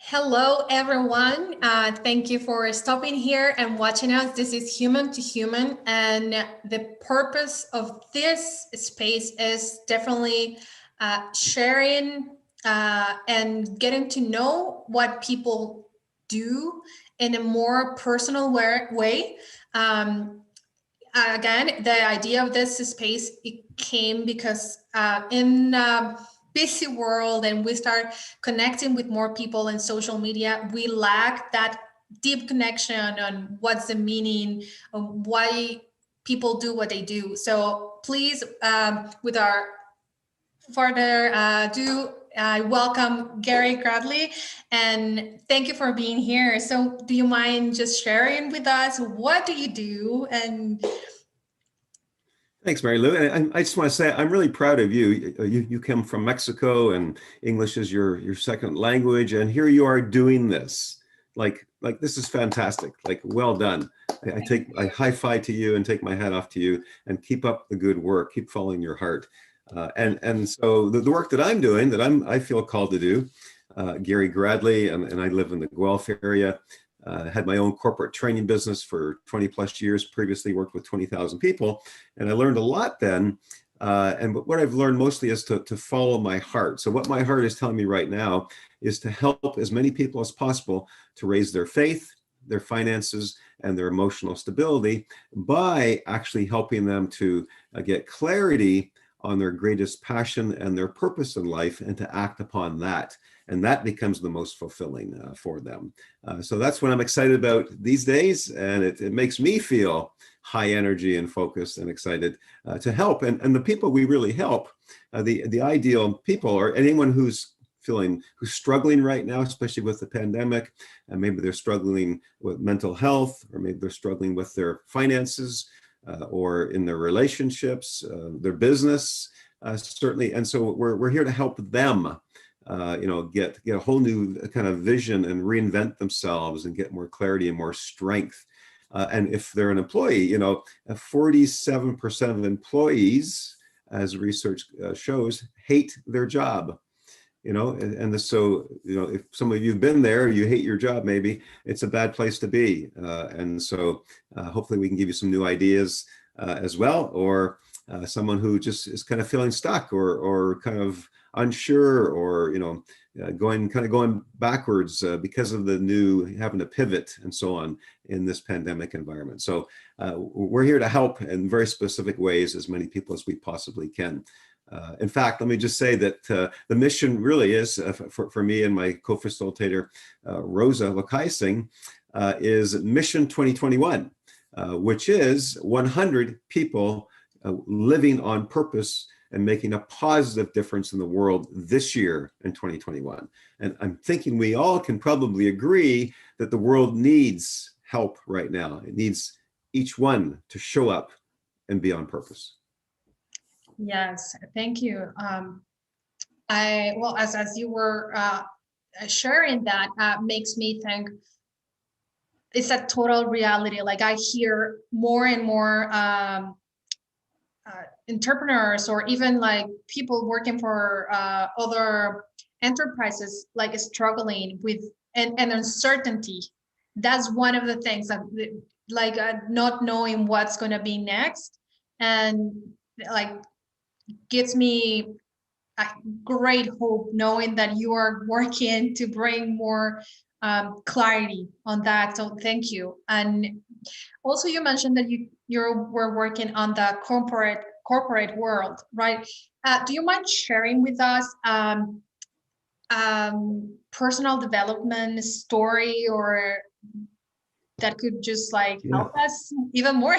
Hello, everyone. Thank you for stopping here and watching us. This is Human to Human, and the purpose of this space is definitely sharing and getting to know what people do in a more personal way. Um, Again, the idea of this space it came because in busy world and we start connecting with more people in social media, we lack that deep connection on what's the meaning of why people do what they do. So please, with our further ado, I welcome Gary Gradley and thank you for being here. So do you mind just sharing with us what do you do and Thanks, Marilu. And I just want to say I'm really proud of you. You come from Mexico, and English is your second language, and here you are doing this. Like this is fantastic. Like, well done. I high five to you and take my hat off to you, and keep up the good work. Keep following your heart. And so the work that I'm doing, that I feel called to do, Gary Gradley, and I live in the Guelph area. Had my own corporate training business for 20 plus years, previously worked with 20,000 people. And I learned a lot then. And what I've learned mostly is to follow my heart. So what my heart is telling me right now is to help as many people as possible to raise their faith, their finances, and their emotional stability by actually helping them to get clarity on their greatest passion and their purpose in life and to act upon that. And that becomes the most fulfilling for them. So that's what I'm excited about these days. And it makes me feel high energy and focused and excited to help. And the people we really help, the ideal people are anyone who's struggling right now, especially with the pandemic, and maybe they're struggling with mental health, or maybe they're struggling with their finances, or in their relationships, their business, certainly. And so we're here to help them, get a whole new kind of vision and reinvent themselves and get more clarity and more strength. And if they're an employee, 47% of employees, as research shows, hate their job. So if some of you've been there, you hate your job, maybe it's a bad place to be. And so hopefully we can give you some new ideas as well, or someone who just is kind of feeling stuck or kind of unsure, or going backwards because of the new having to pivot and so on in this pandemic environment. So we're here to help in very specific ways as many people as we possibly can. In fact, let me just say that the mission really is, for me and my co-facilitator, Rosa Lakaising, is Mission 2021, which is 100 people living on purpose and making a positive difference in the world this year in 2021. And I'm thinking we all can probably agree that the world needs help right now. It needs each one to show up and be on purpose. Yes, thank you. As you were sharing that, makes me think it's a total reality. Like I hear more and more entrepreneurs, or even like people working for other enterprises, like struggling with and uncertainty. That's one of the things that, like, not knowing what's going to be next, and like gives me a great hope knowing that you are working to bring more clarity on that. So thank you. And also you mentioned that you were working on the corporate world, right? Do you mind sharing with us personal development story, or that could just like help us even more?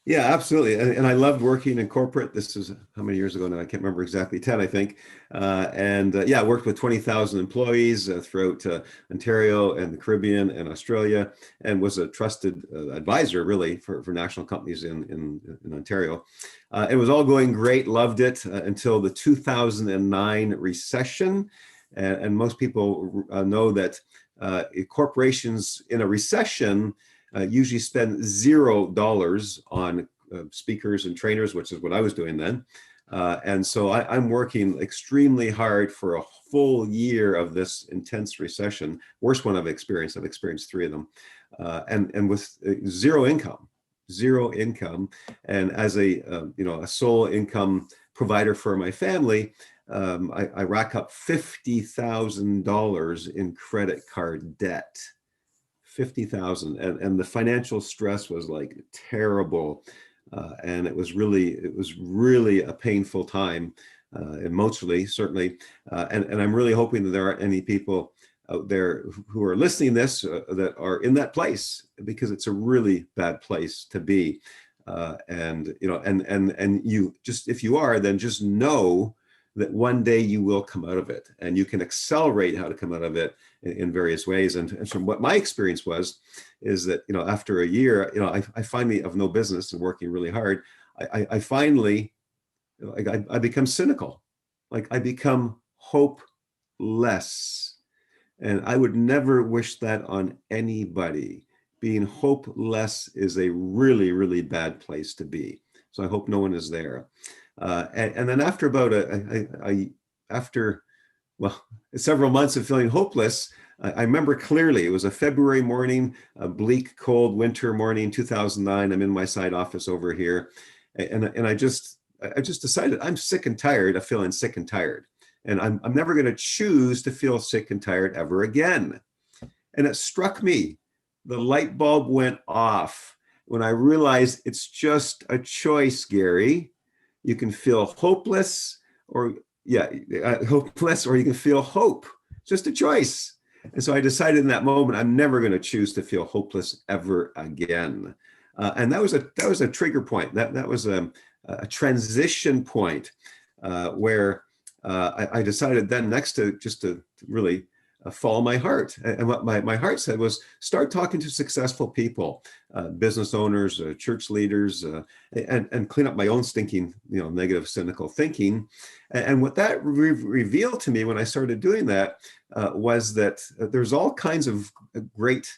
Yeah, absolutely. And I loved working in corporate. This is how many years ago now? I can't remember exactly, 10, I think. I worked with 20,000 employees throughout Ontario and the Caribbean and Australia, and was a trusted advisor really for national companies in Ontario. It was all going great, loved it until the 2009 recession. And most people know that corporations in a recession usually spend $0 on speakers and trainers, which is what I was doing then. And so I'm working extremely hard for a full year of this intense recession, worst one I've experienced. I've experienced 3 of them, and with zero income, and as a a sole income provider for my family, I rack up $50,000 in credit card debt. 50,000, and the financial stress was like terrible, and it was really a painful time, emotionally, certainly, and I'm really hoping that there aren't any people out there who are listening to this that are in that place, because it's a really bad place to be, and you just, if you are, then just know that one day you will come out of it, and you can accelerate how to come out of it in various ways. And from what my experience was, is that, after a year, I finally, of no business and working really hard, I finally, I become cynical. Like, I become hopeless. And I would never wish that on anybody. Being hopeless is a really, really bad place to be. So I hope no one is there. And then after about after several months of feeling hopeless, I remember clearly, it was a February morning, a bleak, cold winter morning, 2009. I'm in my side office over here, and I just decided I'm sick and tired of feeling sick and tired, and I'm never going to choose to feel sick and tired ever again. And it struck me, the light bulb went off when I realized it's just a choice, Gary. You can feel hopeless, or hopeless, or you can feel hope. Just a choice. And so I decided in that moment, I'm never going to choose to feel hopeless ever again. And that was a trigger point. That was a transition point, where I decided then next to just to really follow my heart. And what my heart said was, start talking to successful people, business owners, church leaders, and clean up my own stinking, negative, cynical thinking. And what that revealed to me when I started doing that was that there's all kinds of great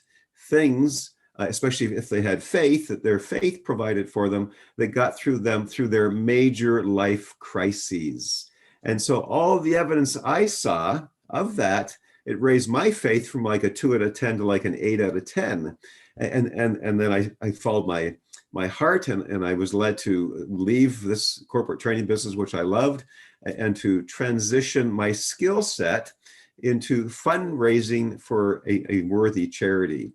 things, especially if they had faith, that their faith provided for them, that got through them through their major life crises. And so all the evidence I saw of that, it raised my faith from like a 2 out of 10 to like an 8 out of 10. And then I followed my heart, and I was led to leave this corporate training business, which I loved, and to transition my skill set into fundraising for a worthy charity.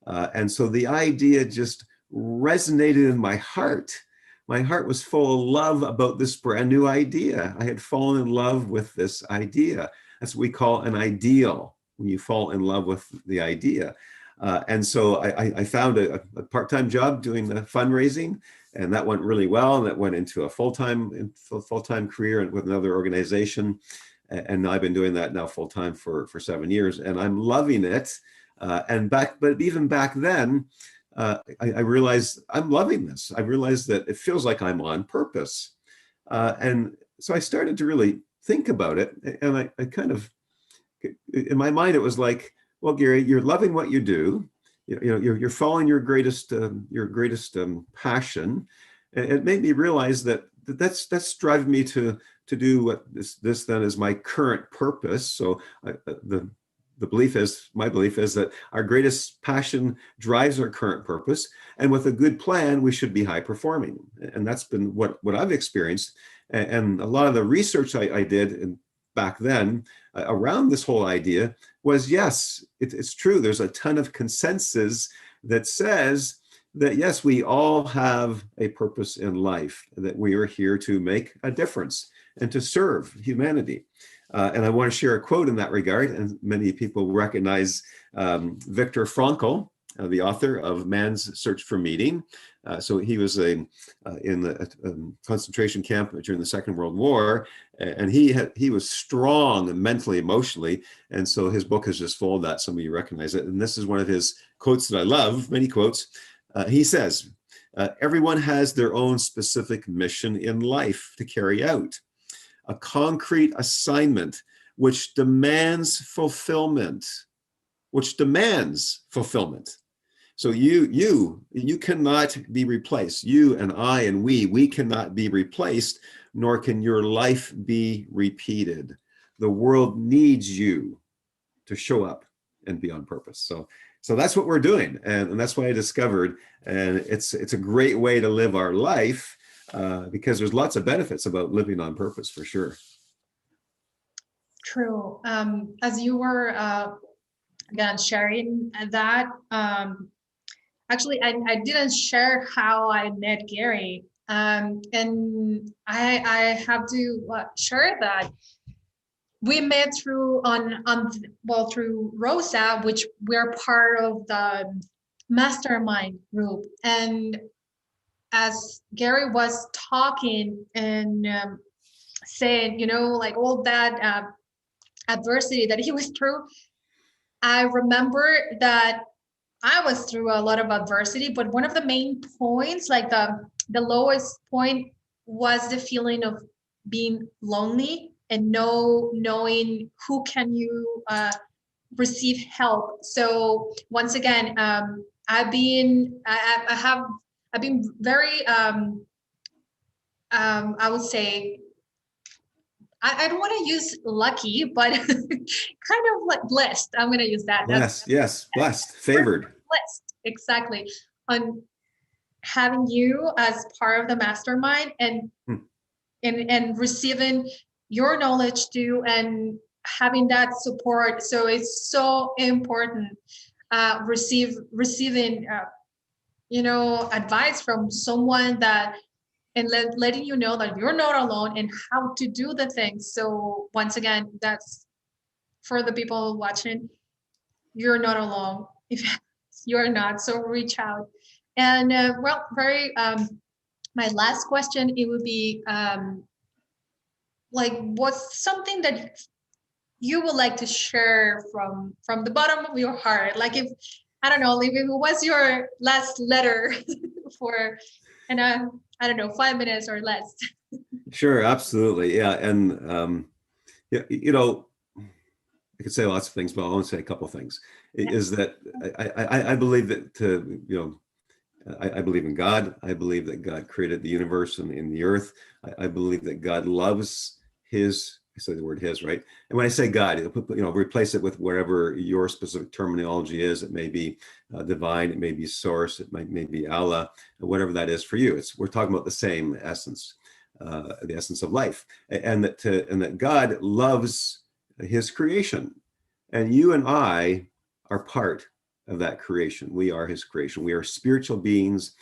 And so the idea just resonated in my heart. My heart was full of love about this brand new idea. I had fallen in love with this idea. That's what we call an ideal, when you fall in love with the idea. And so I found a part-time job doing the fundraising, and that went really well. And that went into a full-time career with another organization. And I've been doing that now full-time for 7 years, and I'm loving it. But even back then, I realized I'm loving this. I realized that it feels like I'm on purpose. And so I started to really think about it. And I kind of, in my mind, it was like, well, Gary, you're loving what you do. You're following your greatest passion. And it made me realize that's driving me to do what this then is my current purpose. So my belief is that our greatest passion drives our current purpose. And with a good plan, we should be high performing. And that's been what I've experienced. And a lot of the research I did back then around this whole idea was, yes, it's true. There's a ton of consensus that says that, yes, we all have a purpose in life, that we are here to make a difference and to serve humanity. And I want to share a quote in that regard. And many people recognize Viktor Frankl, the author of Man's Search for Meaning. So he was in the concentration camp during the Second World War, and he was strong mentally, emotionally, and so his book is just full of that. Some of you recognize it, and this is one of his quotes that I love. Many quotes. He says, "Everyone has their own specific mission in life to carry out, a concrete assignment which demands fulfillment." So you cannot be replaced. You and I and we cannot be replaced nor can your life be repeated. The world needs you to show up and be on purpose. So that's what we're doing, and that's what I discovered. And it's a great way to live our life, because there's lots of benefits about living on purpose, for sure. True. As you were again sharing that, actually, I didn't share how I met Gary, and I have to share that we met through through Rosa, which we're part of the mastermind group. And as Gary was talking and saying, like all that adversity that he was through, I remember that I was through a lot of adversity, but one of the main points, like the lowest point, was the feeling of being lonely and knowing who can you receive help. So once again, I've been very I would say, I don't want to use lucky, but kind of like blessed. I'm going to use that. Yes, blessed, favored. Blessed, exactly. On having you as part of the mastermind and receiving your knowledge too, and having that support. So it's so important receiving advice from someone that, and letting you know that you're not alone and how to do the things. So once again, that's for the people watching, you're not alone. If you're not, so reach out. And my last question, it would be like, what's something that you would like to share from the bottom of your heart? Like, if, I don't know, if it was your last letter for, and I don't know, 5 minutes or less. Sure, absolutely. Yeah. And, I could say lots of things, but I want to say a couple of things. Yeah. Is that I believe that, I believe in God. I believe that God created the universe and in the earth. I believe that God loves his, I say the word his, right? And when I say God, replace it with whatever your specific terminology is. It may be divine, it may be source, it may be Allah, whatever that is for you. We're talking about the same essence, the essence of life, and that God loves his creation, and you and I are part of that creation. We are his creation. We are spiritual beings.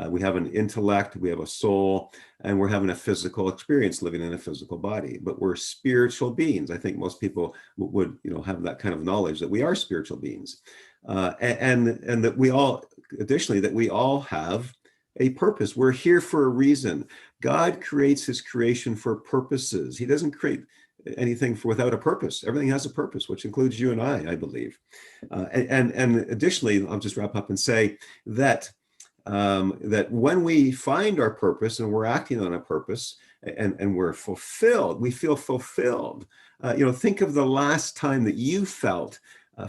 We have an intellect, we have a soul, and we're having a physical experience living in a physical body, but we're spiritual beings. I think most people would have that kind of knowledge that we are spiritual beings, and that we all, additionally, that we all have a purpose. We're here for a reason. God creates his creation for purposes. He doesn't create anything without a purpose. Everything has a purpose, which includes you and I believe. And additionally, I'll just wrap up and say that that when we find our purpose and we're acting on a purpose and we're fulfilled, we feel fulfilled. Think of the last time that you felt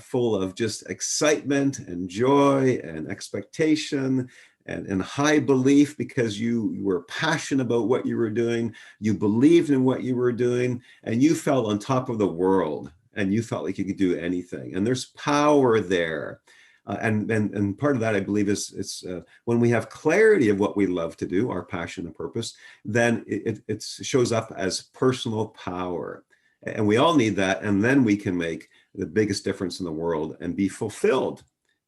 full of just excitement and joy and expectation and high belief, because you were passionate about what you were doing, you believed in what you were doing, and you felt on top of the world, and you felt like you could do anything. And there's power there. And part of that, I believe, is when we have clarity of what we love to do, our passion and purpose, then it shows up as personal power. And we all need that. And then we can make the biggest difference in the world and be fulfilled,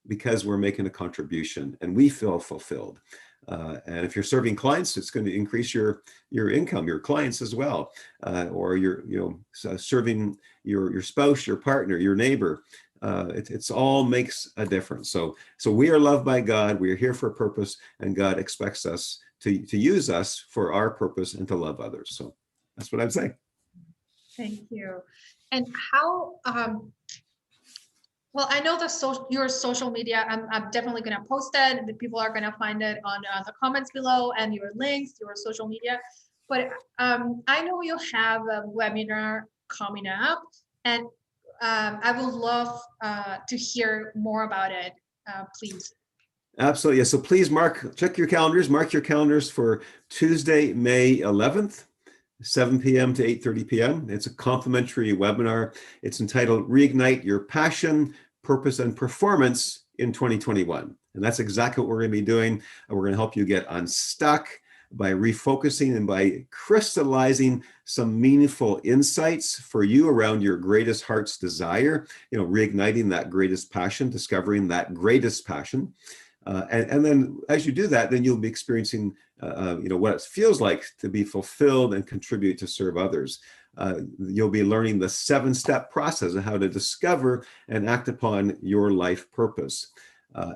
because we're making a contribution and we feel fulfilled. And if you're serving clients, it's going to increase your income, your clients as well. Or you're serving your spouse, your partner, your neighbor. It's all makes a difference. So we are loved by God. We are here for a purpose, and God expects us to use us for our purpose and to love others. So that's what I'd say. Thank you. And how? Well, I know your social media. I'm definitely going to post it. The people are going to find it on the comments below, and your links, your social media. But I know you have a webinar coming up, and I would love to hear more about it, please. Absolutely. Yeah. So please check your calendars, mark your calendars for Tuesday, May 11th. 7 p.m. to 8:30 p.m. It's a complimentary webinar. It's entitled Reignite Your Passion, Purpose, and Performance in 2021. And that's exactly what we're going to be doing. And we're going to help you get unstuck by refocusing and by crystallizing some meaningful insights for you around your greatest heart's desire, reigniting that greatest passion, discovering that greatest passion. And then as you do that, then you'll be experiencing, what it feels like to be fulfilled and contribute to serve others. You'll be learning the 7-step process of how to discover and act upon your life purpose.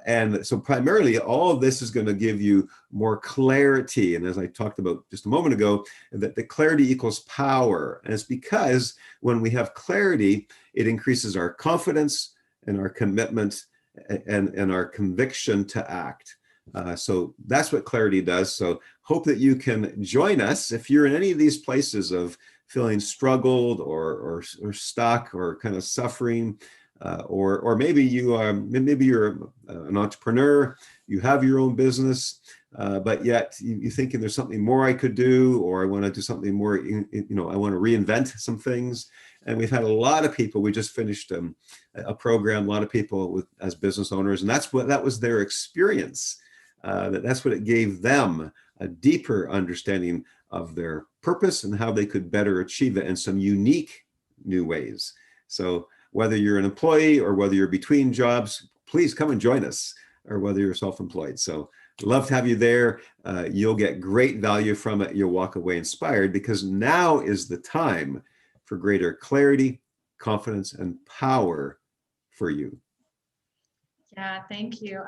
And so primarily all of this is going to give you more clarity. And as I talked about just a moment ago, that the clarity equals power. And it's because when we have clarity, it increases our confidence and our commitment and our conviction to act. So that's what clarity does. So hope that you can join us if you're in any of these places of feeling struggled or stuck or kind of suffering. Or maybe you're an entrepreneur, you have your own business, but yet you're thinking there's something more I could do, or I want to do something more, I want to reinvent some things. And we've had a lot of people, we just finished a program, a lot of people as business owners, and that was their experience. That's what it gave them, a deeper understanding of their purpose and how they could better achieve it in some unique new ways. So whether you're an employee or whether you're between jobs, please come and join us, or whether you're self-employed. So love to have you there. You'll get great value from it. You'll walk away inspired, because now is the time for greater clarity, confidence, and power for you. Yeah, thank you.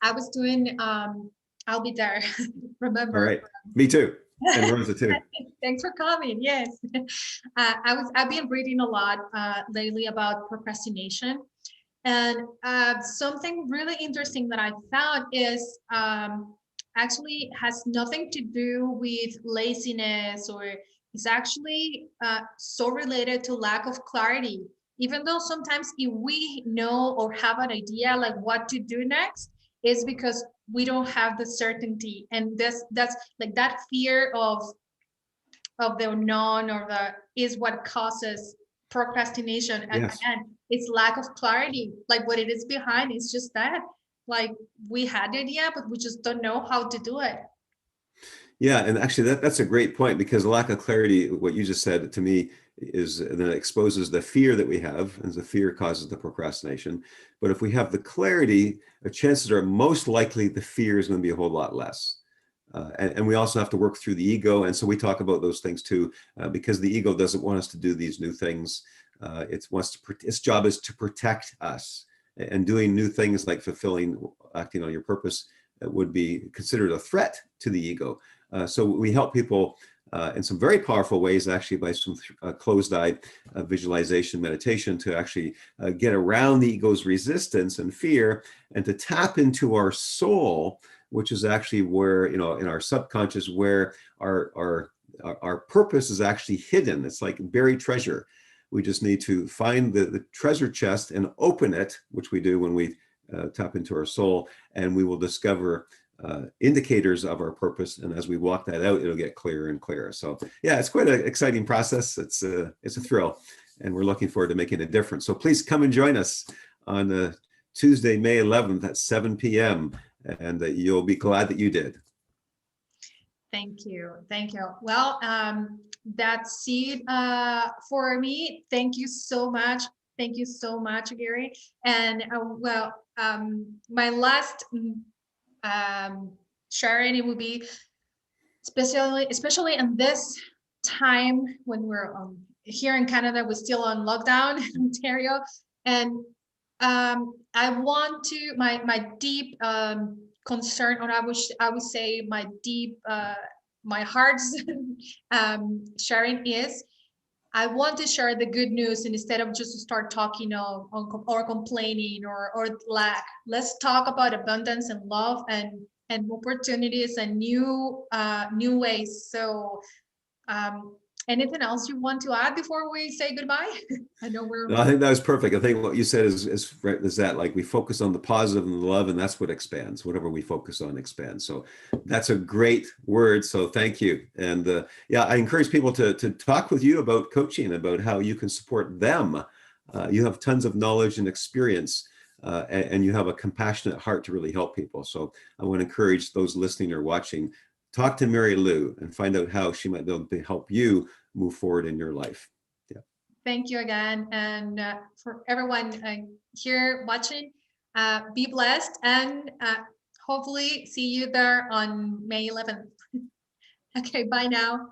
I was doing, I'll be there. Remember. All right. Me too. And Rosa too. Thanks for coming. Yes. I've been reading a lot lately about procrastination. And something really interesting that I found is actually has nothing to do with laziness, or is actually so related to lack of clarity. Even though sometimes if we know or have an idea like what to do next, is because we don't have the certainty. And that's like that fear of the unknown, or is what causes procrastination. And Yes. again, it's lack of clarity. Like what it is behind is just that, like we had the idea, but we just don't know how to do it. Yeah, and actually that's a great point, because lack of clarity, what you just said to me, is that it exposes the fear that we have, and the fear causes the procrastination. But if we have the clarity, the chances are most likely the fear is going to be a whole lot less. And we also have to work through the ego. And so we talk about those things too, because the ego doesn't want us to do these new things. Its job is to protect us, and doing new things like acting on your purpose would be considered a threat to the ego. So we help people in some very powerful ways, actually, by some closed-eye visualization meditation, to actually get around the ego's resistance and fear, and to tap into our soul, which is actually where, in our subconscious, where our purpose is actually hidden. It's like buried treasure. We just need to find the treasure chest and open it, which we do when we tap into our soul, and we will discover indicators of our purpose. And as we walk that out, it'll get clearer and clearer. So yeah, it's quite an exciting process. It's a thrill, and we're looking forward to making a difference. So please come and join us on Tuesday, May 11th at 7 p.m. and you'll be glad that you did. Thank you. Thank you. Well, that's it for me. Thank you so much. Thank you so much, Gary. And my last sharing, it would be especially in this time when we're here in Canada, we're still on lockdown in Ontario. And I want to, my deep concern, or I would say my deep, my heart's sharing is, I want to share the good news, and instead of just to start talking or complaining or lack. Let's talk about abundance and love and opportunities and new ways. So Anything else you want to add before we say goodbye? I know No, I think that was perfect. I think what you said is that like we focus on the positive and the love, and that's what expands. Whatever we focus on expands. So that's a great word. So thank you. And yeah, I encourage people to talk with you about coaching, about how you can support them. You have tons of knowledge and experience, and you have a compassionate heart to really help people. So I want to encourage those listening or watching, talk to Marilu and find out how she might be able to help you move forward in your life. Thank you again. And for everyone here watching, be blessed and hopefully see you there on May 11th. Okay, bye now.